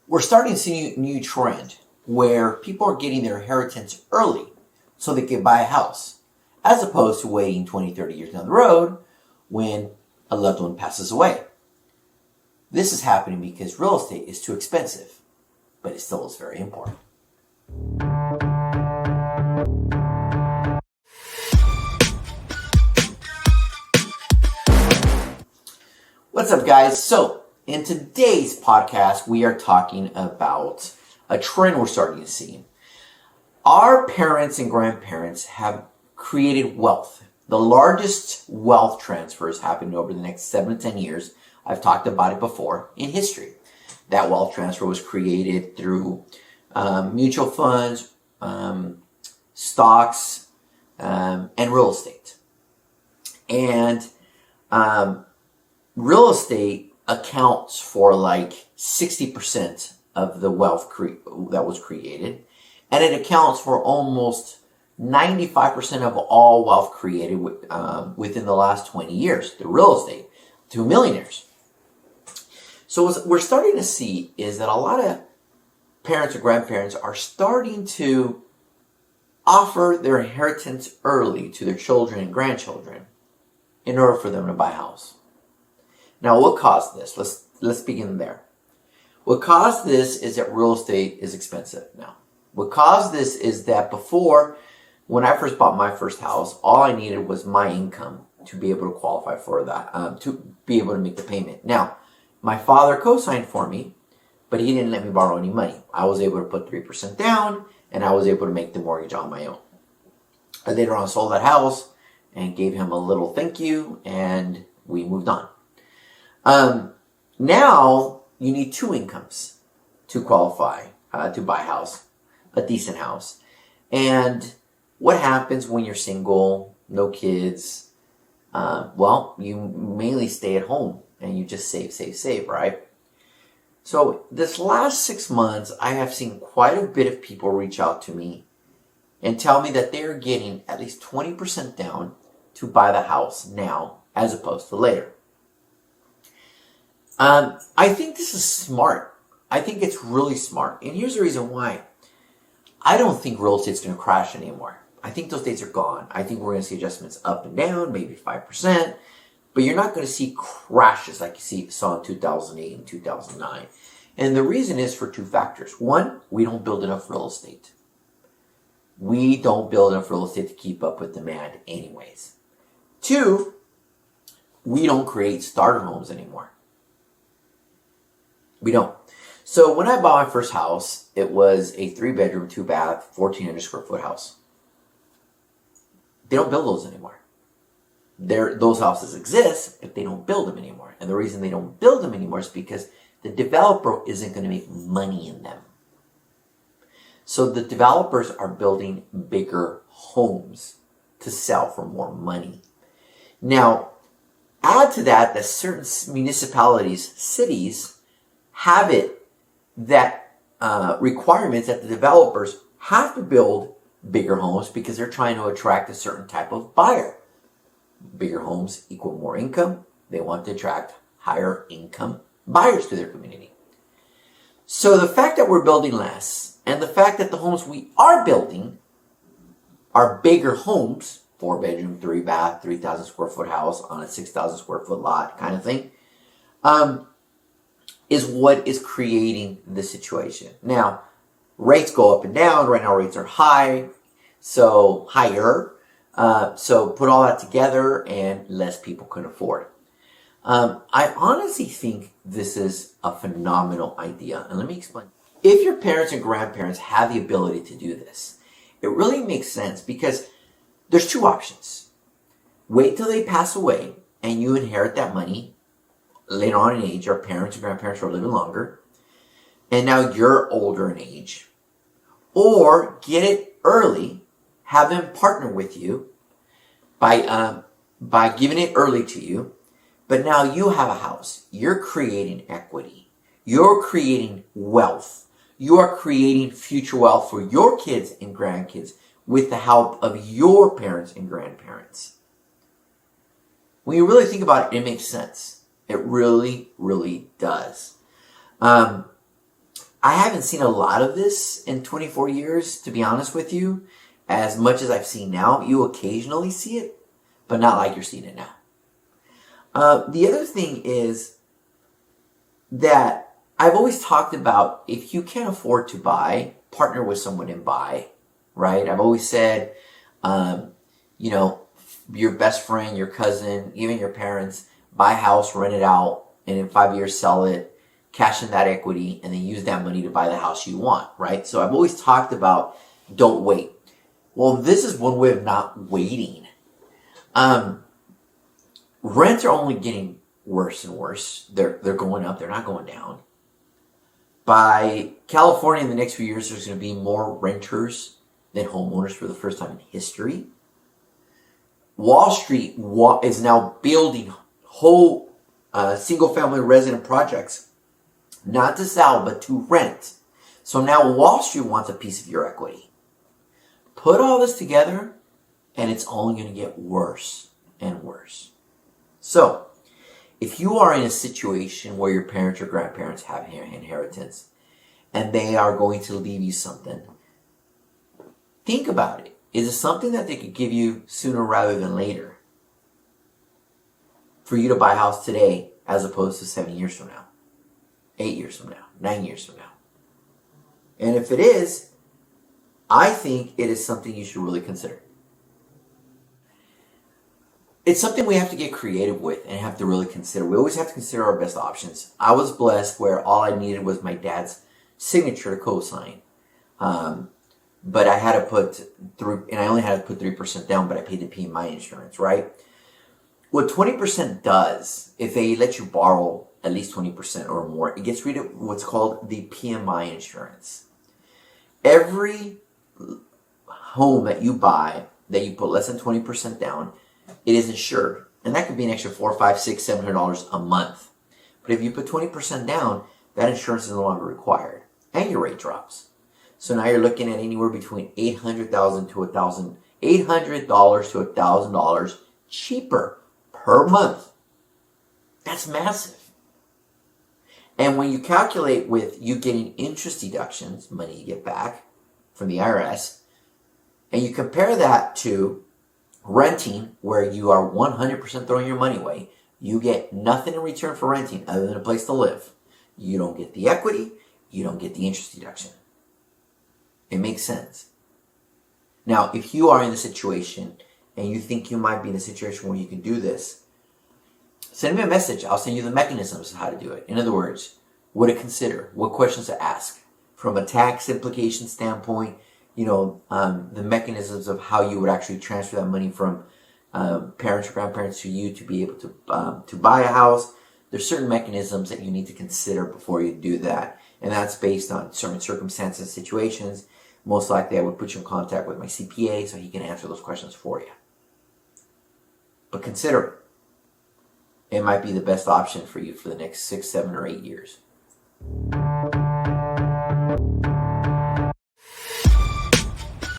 We're starting to see a new trend where people are getting their inheritance early so they can buy a house, as opposed to waiting 20, 30 years down the road when a loved one passes away. This is happening because real estate is too expensive, but it still is very important. What's up, guys? So, in today's podcast, we are talking about a trend we're starting to see. Our parents and grandparents have created wealth. The largest wealth transfers happening over the next 7 to 10 years. I've talked about it before in history. That wealth transfer was created through mutual funds, stocks, and real estate. And real estate accounts for like 60% of the wealth that was created. And it accounts for almost 95% of all wealth created within the last 20 years through real estate, through millionaires. So what we're starting to see is that a lot of parents or grandparents are starting to offer their inheritance early to their children and grandchildren in order for them to buy a house. Now, what caused this? Let's begin there. What caused this is that real estate is expensive now. What caused this is that before, when I first bought my first house, all I needed was my income to be able to qualify for that, to be able to make the payment. Now, my father co-signed for me, but he didn't let me borrow any money. I was able to put 3% down, and I was able to make the mortgage on my own. I later on sold that house and gave him a little thank you, and we moved on. Now you need 2 incomes to qualify to buy a house, a decent house. And what happens when you're single, no kids? Well, you mainly stay at home and you just save, right? So this last 6 months, I have seen quite a bit of people reach out to me and tell me that they're getting at least 20% down to buy the house now as opposed to later. I think this is smart. I think it's really smart. And here's the reason why. I don't think real estate's going to crash anymore. I think those days are gone. I think we're going to see adjustments up and down, maybe 5%. But you're not going to see crashes like you saw in 2008 and 2009. And the reason is for 2 factors. 1, we don't build enough real estate. We don't build enough real estate to keep up with demand anyways. 2, we don't create starter homes anymore. We don't. So when I bought my first house, it was a 3-bedroom, 2-bath, 1,400 square foot house. They don't build those anymore. Those houses exist, but they don't build them anymore. And the reason they don't build them anymore is because the developer isn't going to make money in them. So the developers are building bigger homes to sell for more money. Now, add to that certain municipalities, cities, have it that requirements that the developers have to build bigger homes because they're trying to attract a certain type of buyer. Bigger homes equal more income. They want to attract higher income buyers to their community. So the fact that we're building less and the fact that the homes we are building are bigger homes, 4-bedroom, 3-bath, 3,000 square foot house on a 6,000 square foot lot kind of thing, is what is creating the situation. Now, rates go up and down. Right now, rates are high, so higher. So put all that together, and less people can afford it. I honestly think this is a phenomenal idea, and let me explain. If your parents and grandparents have the ability to do this, it really makes sense because there's 2 options. Wait till they pass away, and you inherit that money later on in age. Our parents and grandparents are living longer, and now you're older in age. Or get it early, have them partner with you by giving it early to you, but now you have a house. You're creating equity. You're creating wealth. You are creating future wealth for your kids and grandkids with the help of your parents and grandparents. When you really think about it, it makes sense. It really, really does. I I haven't seen a lot of this in 24 years, to be honest with you. As much as I've seen now, you occasionally see it, but not like you're seeing it now. The other thing is that I've always talked about, if you can't afford to buy, partner with someone and buy, right? I've always said, your best friend, your cousin, even your parents, buy a house, rent it out, and in 5 years sell it, cash in that equity, and then use that money to buy the house you want, right? So I've always talked about, don't wait. Well, this is one way of not waiting. Rents are only getting worse and worse. They're going up. They're not going down. By California in the next few years, there's going to be more renters than homeowners for the first time in history. Wall Street is now building whole single-family resident projects, not to sell, but to rent. So now Wall Street wants a piece of your equity. Put all this together, and it's only going to get worse and worse. So, if you are in a situation where your parents or grandparents have an inheritance, and they are going to leave you something, think about it. Is it something that they could give you sooner rather than later? For you to buy a house today, as opposed to 7 years from now, 8 years from now, 9 years from now. And if it is, I think it is something you should really consider. It's something we have to get creative with and have to really consider. We always have to consider our best options. I was blessed where all I needed was my dad's signature to co-sign. But I had to put I only had to put 3% down, but I paid the PMI insurance, right? What 20% does, if they let you borrow at least 20% or more, it gets rid of what's called the PMI insurance. Every home that you buy, that you put less than 20% down, it is insured. And that could be an extra $400, $500, $600, $700 a month. But if you put 20% down, that insurance is no longer required. And your rate drops. So now you're looking at anywhere between $800 to $1,000 cheaper per month. That's massive. And when you calculate with you getting interest deductions, money you get back from the IRS, and you compare that to renting, where you are 100% throwing your money away, you get nothing in return for renting other than a place to live. You don't get the equity, you don't get the interest deduction. It makes sense. Now, if you are in a situation and you think you might be in a situation where you can do this, send me a message. I'll send you the mechanisms of how to do it. In other words, what to consider, what questions to ask. From a tax implication standpoint, the mechanisms of how you would actually transfer that money from parents or grandparents to you to be able to buy a house. There's certain mechanisms that you need to consider before you do that. And that's based on certain circumstances and situations. Most likely I would put you in contact with my CPA so he can answer those questions for you. But consider it. It might be the best option for you for the next 6, 7, or 8 years.